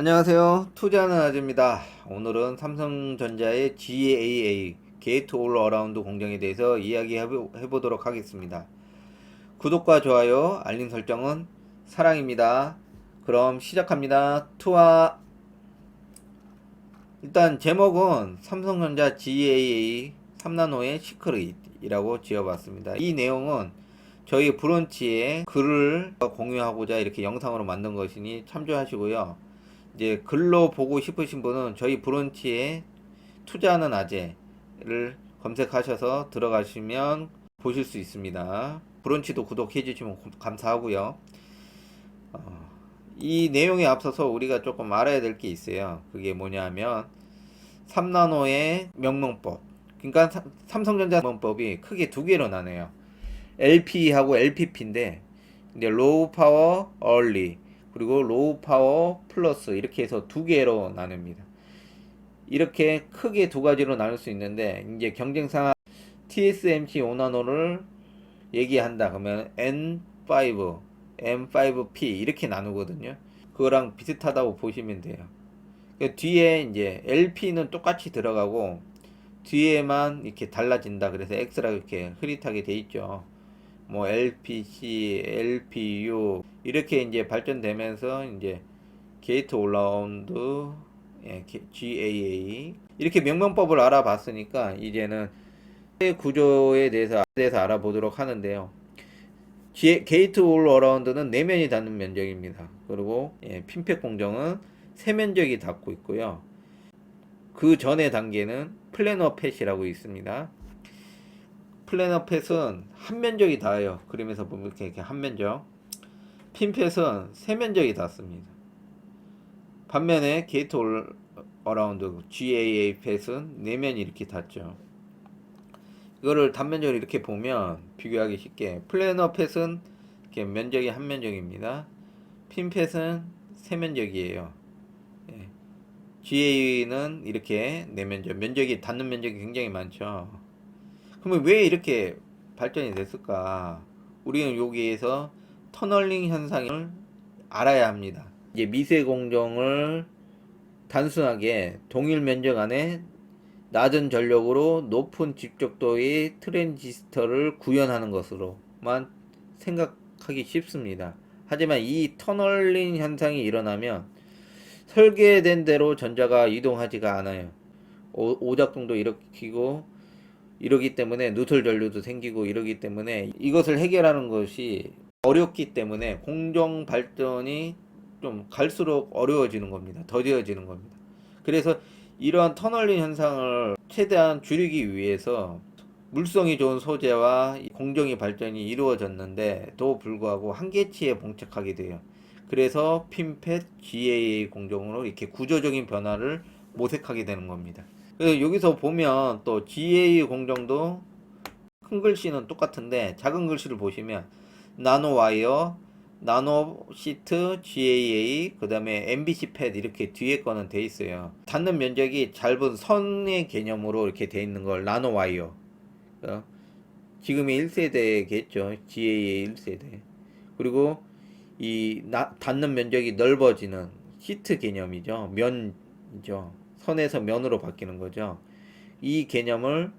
안녕하세요. 투자하는 아재입니다. 오늘은 삼성전자의 GAA 게이트 올 어라운드 공정에 대해서 이야기해보도록 하겠습니다. 구독과 좋아요, 알림 설정은 사랑입니다. 그럼 시작합니다. 투하. 일단 제목은 삼성전자 GAA 3나노의 시크릿이라고 지어봤습니다. 이 내용은 저희 브런치에 글을 공유하고자 이렇게 영상으로 만든 것이니 참조하시고요. 이제 글로 보고 싶으신 분은 저희 브런치에 투자하는 아재를 검색하셔서 들어가시면 보실 수 있습니다. 브런치도 구독해 주시면 감사하고요. 이 내용에 앞서서 우리가 조금 알아야 될 게 있어요. 그게 뭐냐면 3나노의 명명법. 그러니까 삼성전자 명명법이 크게 두 개로 나뉘어요. LP하고 LPP인데 이제 로우 파워 얼리 그리고 로우 파워 플러스 이렇게 해서 두 개로 나눕니다. 이렇게 크게 두 가지로 나눌 수 있는데 이제 경쟁상 TSMC 5나노를 얘기한다 그러면 N5, M5P 이렇게 나누거든요. 그거랑 비슷하다고 보시면 돼요. 그 뒤에 이제 LP는 똑같이 들어가고 뒤에만 이렇게 달라진다. 그래서 X라고 이렇게 흐릿하게 돼 있죠. 뭐 LPC, LPU 이렇게 이제 발전되면서 이제 게이트 올라운드, GAA 이렇게 명명법을 알아봤으니까 이제는 구조에 대해서 알아보도록 하는데요. 게이트 올 어라운드는 내면이 닿는 면적입니다. 그리고 핀팩 공정은 세면적이 닿고 있고요. 그 전의 단계는 플래너 팻이라고 있습니다. 플래너 팻은 한 면적이 닿아요. 그림에서 보면 이렇게 한 면적. 핀팻은 세 면적이 닿습니다. 반면에 게이트 올 어라운드 GAA 팻은 네 면이 이렇게 닿죠. 이거를 단면적으로 이렇게 보면 비교하기 쉽게 플래너 팻은 이렇게 면적이 한 면적입니다. 핀팻은 세 면적이에요. GAA는 이렇게 네 면적, 면적이 닿는 면적이 굉장히 많죠. 그러면 왜 이렇게 발전이 됐을까? 우리는 여기에서 터널링 현상을 알아야 합니다. 이제 미세 공정을 단순하게 동일 면적 안에 낮은 전력으로 높은 집적도의 트랜지스터를 구현하는 것으로만 생각하기 쉽습니다. 하지만 이 터널링 현상이 일어나면 설계된 대로 전자가 이동하지가 않아요. 오작동도 일으키고 이러기 때문에 누설 전류도 생기고 이러기 때문에 이것을 해결하는 것이 어렵기 때문에 공정 발전이 좀 갈수록 어려워지는 겁니다. 더뎌지는 겁니다. 그래서 이러한 터널링 현상을 최대한 줄이기 위해서 물성이 좋은 소재와 공정의 발전이 이루어졌는데도 불구하고 한계치에 봉착하게 돼요. 그래서 핀팻 GAA 공정으로 이렇게 구조적인 변화를 모색하게 되는 겁니다. 그래서 여기서 보면 또 GA 공정도 큰 글씨는 똑같은데 작은 글씨를 보시면 나노 와이어, 나노 시트, GAA, 그 다음에 MBC 팻 이렇게 뒤에 거는 돼 있어요. 닿는 면적이 짧은 선의 개념으로 이렇게 돼 있는 걸 나노 와이어. 지금이 1세대겠죠. GAA 1세대. 그리고 이 닿는 면적이 넓어지는 시트 개념이죠. 면이죠. 선에서 면으로 바뀌는 거죠. 이 개념을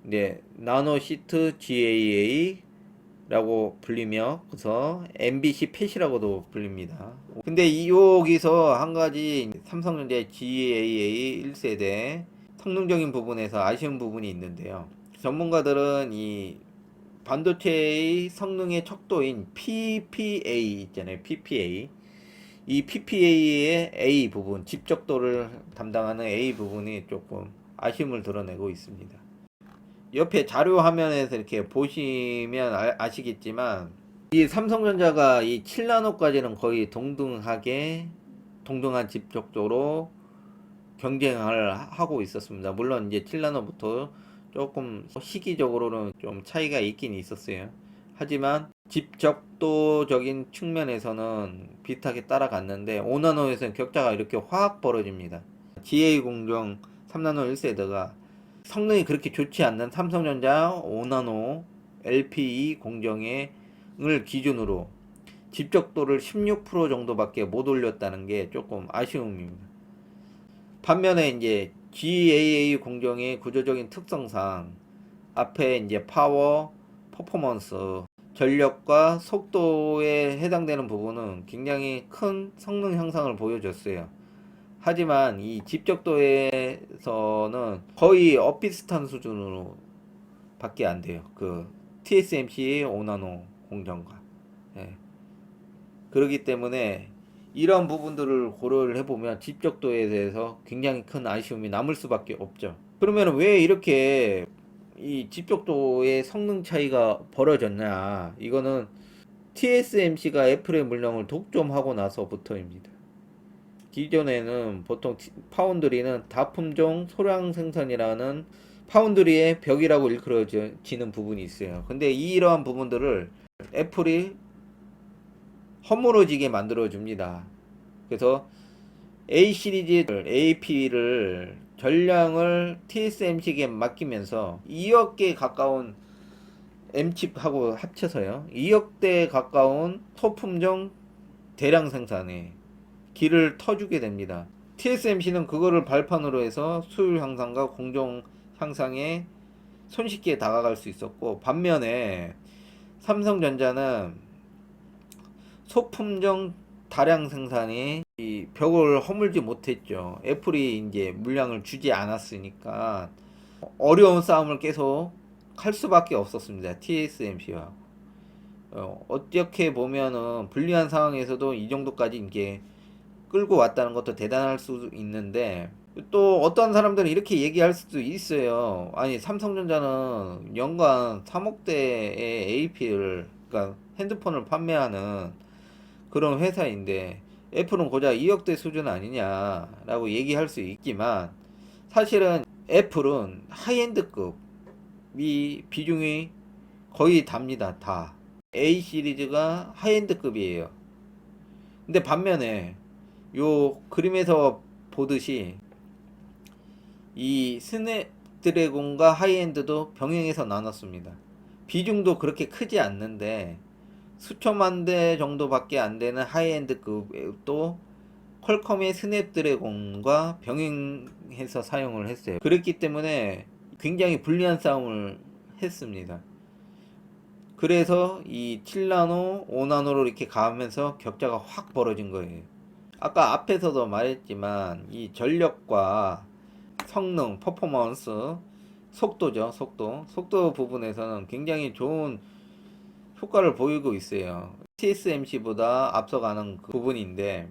이제 나노 시트 GAA라고 불리며 그래서 MBC 팻이라고도 불립니다. 근데 여기서 한 가지 삼성전자의 GAA 1세대 성능적인 부분에서 아쉬운 부분이 있는데요. 전문가들은 이 반도체의 성능의 척도인 PPA 있잖아요. PPA. 이 PPA의 A 부분, 집적도를 담당하는 A 부분이 조금 아쉬움을 드러내고 있습니다. 옆에 자료 화면에서 이렇게 보시면 아시겠지만 이 삼성전자가 이 7나노까지는 거의 동등한 집적도로 경쟁을 하고 있었습니다. 물론 이제 7나노부터 조금 시기적으로는 좀 차이가 있긴 있었어요. 하지만 집적도적인 측면에서는 비슷하게 따라갔는데 5나노에서는 격차가 이렇게 확 벌어집니다. GA 공정 3나노 1세대가 성능이 그렇게 좋지 않는 삼성전자 5나노 LPE 공정을 기준으로 집적도를 16% 정도밖에 못 올렸다는 게 조금 아쉬움입니다. 반면에 이제 GAA 공정의 구조적인 특성상 앞에 이제 파워, 퍼포먼스, 전력과 속도에 해당되는 부분은 굉장히 큰 성능 향상을 보여줬어요. 하지만 이 집적도에서는 거의 엇비슷한 수준으로 밖에 안 돼요. 그 TSMC 5나노 공정과. 예. 그렇기 때문에 이런 부분들을 고려를 해보면 집적도에 대해서 굉장히 큰 아쉬움이 남을 수밖에 없죠. 그러면 왜 이렇게 이 집적도의 성능 차이가 벌어졌냐? 이거는 TSMC가 애플의 물량을 독점하고 나서부터입니다. 기존에는 보통 파운드리는 다품종 소량 생산이라는 파운드리의 벽이라고 일컬어지는 부분이 있어요. 근데 이러한 부분들을 애플이 허물어지게 만들어 줍니다. 그래서 A 시리즈 AP를 전량을 TSMC에게 맡기면서 2억 개 가까운 M칩하고 합쳐서요. 2억 대 가까운 소품종 대량 생산에 길을 터주게 됩니다. TSMC는 그거를 발판으로 해서 수율 향상과 공정 향상에 손쉽게 다가갈 수 있었고, 반면에 삼성전자는 소품종 다량 생산에 이 벽을 허물지 못했죠. 애플이 이제 물량을 주지 않았으니까 어려운 싸움을 계속 할 수밖에 없었습니다. TSMC와. 어떻게 보면은 불리한 상황에서도 이 정도까지 이제 끌고 왔다는 것도 대단할 수 있는데, 또 어떤 사람들은 이렇게 얘기할 수도 있어요. 아니, 삼성전자는 연간 3억 대의 AP를, 그러니까 핸드폰을 판매하는 그런 회사인데 애플은 고작 2억 대 수준 아니냐라고 얘기할 수 있지만, 사실은 애플은 하이엔드급이 비중이 거의 답니다. 다 A 시리즈가 하이엔드급이에요. 근데 반면에 요 그림에서 보듯이 이 스냅드래곤과 하이엔드도 병행해서 나눴습니다. 비중도 그렇게 크지 않는데 수천만 대 정도밖에 안 되는 하이엔드급도 퀄컴의 스냅드래곤과 병행해서 사용을 했어요. 그렇기 때문에 굉장히 불리한 싸움을 했습니다. 그래서 이 7나노, 5나노로 이렇게 가면서 격차가 확 벌어진 거예요. 아까 앞에서도 말했지만 이 전력과 성능, 퍼포먼스, 속도죠. 속도 부분에서는 굉장히 좋은 효과를 보이고 있어요. TSMC보다 앞서가는 그 부분인데,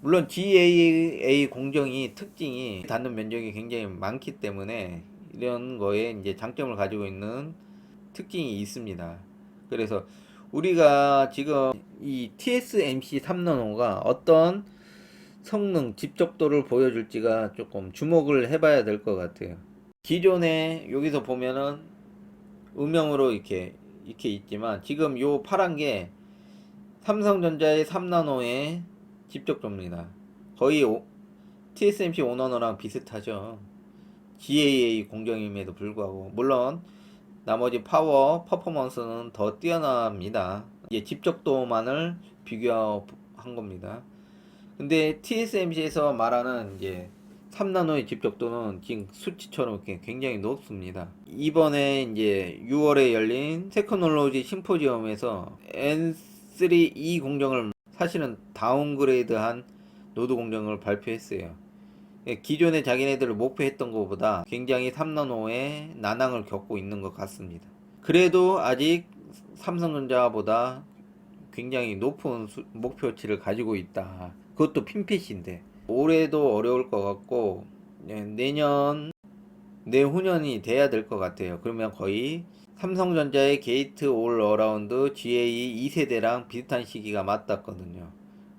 물론 GAA 공정이 특징이 닿는 면적이 굉장히 많기 때문에 이런 거에 이제 장점을 가지고 있는 특징이 있습니다. 그래서 우리가 지금 이 TSMC 3나노가 어떤 성능, 집적도를 보여줄지가 조금 주목을 해봐야 될 것 같아요. 기존에 여기서 보면은 음영으로 이렇게 있지만, 지금 요 파란 게 삼성전자의 3나노의 집적도입니다. 거의 TSMC 5나노랑 비슷하죠. GAA 공정임에도 불구하고, 물론 나머지 파워, 퍼포먼스는 더 뛰어납니다. 이게 집적도만을 비교한 겁니다. 근데 TSMC에서 말하는 이제 3나노의 집적도는 지금 수치처럼 굉장히 높습니다. 이번에 이제 6월에 열린 테크놀로지 심포지엄에서 N3E 공정을 사실은 다운그레이드한 노드 공정을 발표했어요. 기존에 자기네들 목표했던 것보다 굉장히 3나노의 난항을 겪고 있는 것 같습니다. 그래도 아직 삼성전자보다 굉장히 높은 목표치를 가지고 있다. 그것도 핀핏인데 올해도 어려울 것 같고, 내년 내후년이 돼야 될 것 같아요. 그러면 거의 삼성전자의 게이트 올 어라운드 GA 2세대랑 비슷한 시기가 맞닿거든요.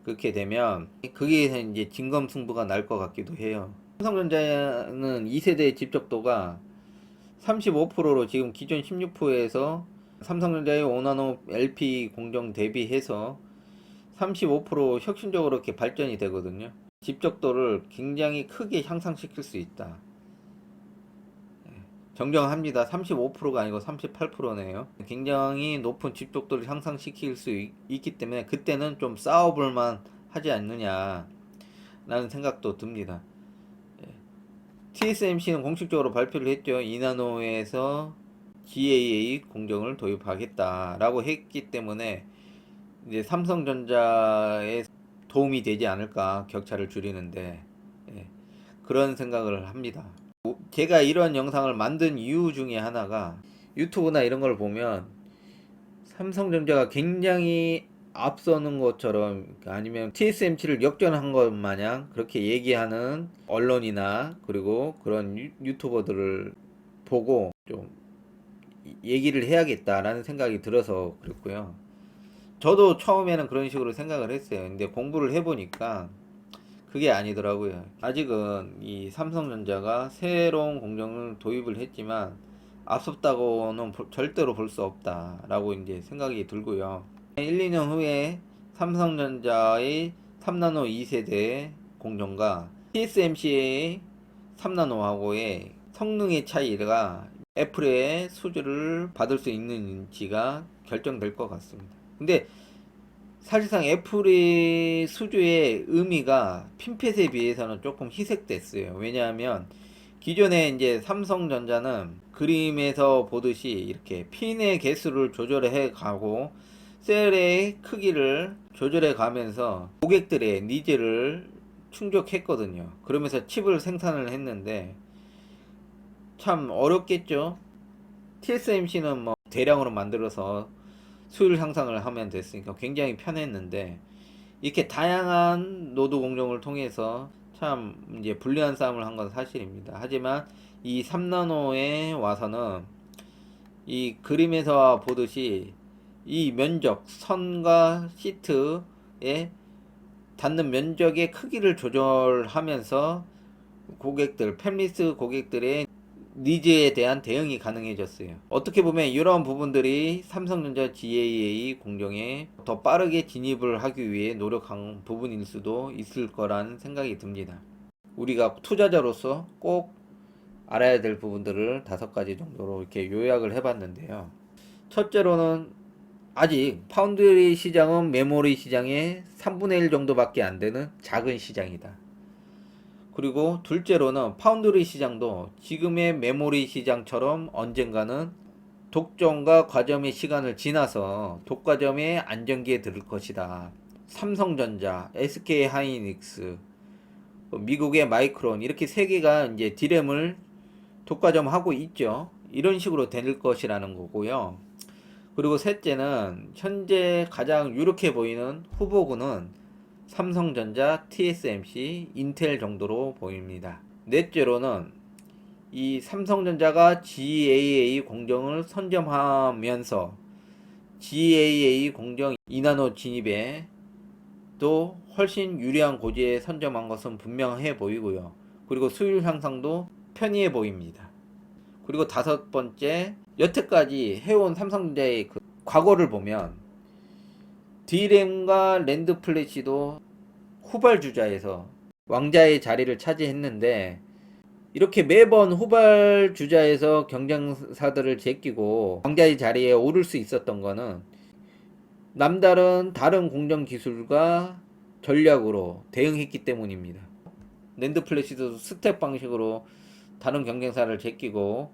그렇게 되면 그게 이제 진검승부가 날 것 같기도 해요. 삼성전자는 2세대 집적도가 35%로 지금 기존 16%에서 삼성전자의 5나노 LP 공정 대비해서 35% 혁신적으로 이렇게 발전이 되거든요. 집적도를 굉장히 크게 향상시킬 수 있다. 정정합니다. 35%가 아니고 38%네요. 굉장히 높은 집중도를 향상시킬 수 있기 때문에 그때는 좀 싸워볼만 하지 않느냐 라는 생각도 듭니다. TSMC는 공식적으로 발표를 했죠. 2나노에서 GAA 공정을 도입하겠다라고 했기 때문에 이제 삼성전자에 도움이 되지 않을까, 격차를 줄이는데. 그런 생각을 합니다. 제가 이런 영상을 만든 이유 중에 하나가 유튜브나 이런 걸 보면 삼성전자가 굉장히 앞서는 것처럼, 아니면 TSMC를 역전한 것 마냥 그렇게 얘기하는 언론이나 그리고 그런 유튜버들을 보고 좀 얘기를 해야겠다라는 생각이 들어서 그랬고요. 저도 처음에는 그런 식으로 생각을 했어요. 근데 공부를 해보니까 그게 아니더라고요. 아직은 이 삼성전자가 새로운 공정을 도입을 했지만 앞섰다고는 절대로 볼 수 없다라고 이제 생각이 들고요. 1, 2년 후에 삼성전자의 3나노 2세대 공정과 TSMC의 3나노하고의 성능의 차이가 애플의 수주를 받을 수 있는지가 결정될 것 같습니다. 근데 사실상 애플의 수주의 의미가 핀펫에 비해서는 조금 희색됐어요. 왜냐하면 기존에 이제 삼성전자는 그림에서 보듯이 이렇게 핀의 개수를 조절해 가고 셀의 크기를 조절해 가면서 고객들의 니즈를 충족했거든요. 그러면서 칩을 생산을 했는데 참 어렵겠죠. TSMC는 뭐 대량으로 만들어서 수율 향상을 하면 됐으니까 굉장히 편했는데, 이렇게 다양한 노드 공정을 통해서 참 이제 불리한 싸움을 한 건 사실입니다. 하지만 이 3나노에 와서는 이 그림에서 보듯이 이 면적, 선과 시트에 닿는 면적의 크기를 조절하면서 고객들, 팹리스 고객들의 니즈에 대한 대응이 가능해졌어요. 어떻게 보면 이런 부분들이 삼성전자 GAA 공정에 더 빠르게 진입을 하기 위해 노력한 부분일 수도 있을 거란 생각이 듭니다. 우리가 투자자로서 꼭 알아야 될 부분들을 5가지 정도로 이렇게 요약을 해봤는데요. 첫째로는 아직 파운드리 시장은 메모리 시장의 3분의 1 정도밖에 안 되는 작은 시장이다. 그리고 둘째로는 파운드리 시장도 지금의 메모리 시장처럼 언젠가는 독점과 과점의 시간을 지나서 독과점의 안정기에 들을 것이다. 삼성전자, SK 하이닉스, 미국의 마이크론, 이렇게 세 개가 이제 디램을 독과점하고 있죠. 이런 식으로 될 것이라는 거고요. 그리고 셋째는 현재 가장 유력해 보이는 후보군은 삼성전자, TSMC, 인텔 정도로 보입니다. 넷째로는 이 삼성전자가 GAA 공정을 선점하면서 GAA 공정 2나노 진입에 또 훨씬 유리한 고지에 선점한 것은 분명해 보이고요. 그리고 수율 향상도 편의해 보입니다. 그리고 5번째, 여태까지 해온 삼성전자의 그 과거를 보면 D램과 랜드 플래시도 후발주자에서 왕자의 자리를 차지했는데, 이렇게 매번 후발주자에서 경쟁사들을 제끼고 왕자의 자리에 오를 수 있었던 거는 남다른 다른 공정 기술과 전략으로 대응했기 때문입니다. 랜드 플래시도 스텝 방식으로 다른 경쟁사를 제끼고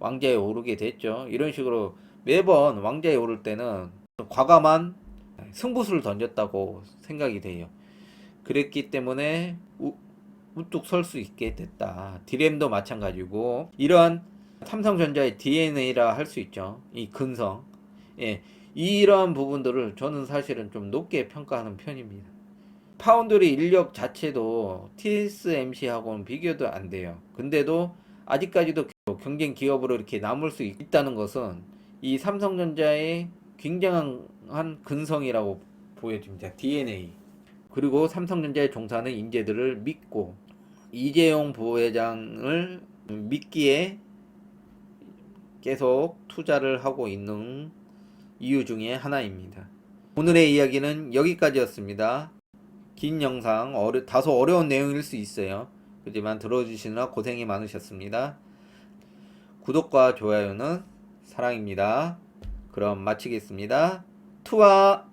왕자에 오르게 됐죠. 이런 식으로 매번 왕자에 오를 때는 과감한 승부수를 던졌다고 생각이 돼요. 그랬기 때문에 우뚝 설 수 있게 됐다. 디램도 마찬가지고, 이러한 삼성전자의 DNA라 할 수 있죠. 이 근성, 이러한 부분들을 저는 사실은 좀 높게 평가하는 편입니다. 파운드리 인력 자체도 TSMC하고는 비교도 안 돼요. 근데도 아직까지도 경쟁 기업으로 이렇게 남을 수 있다는 것은 이 삼성전자의 굉장한 근성이라고 보여집니다. DNA. 그리고 삼성전자에 종사하는 인재들을 믿고 이재용 부회장을 믿기에 계속 투자를 하고 있는 이유 중에 하나입니다. 오늘의 이야기는 여기까지였습니다. 긴 영상, 다소 어려운 내용일 수 있어요. 하지만 들어주시느라 고생이 많으셨습니다. 구독과 좋아요는 사랑입니다. 그럼 마치겠습니다. 투하!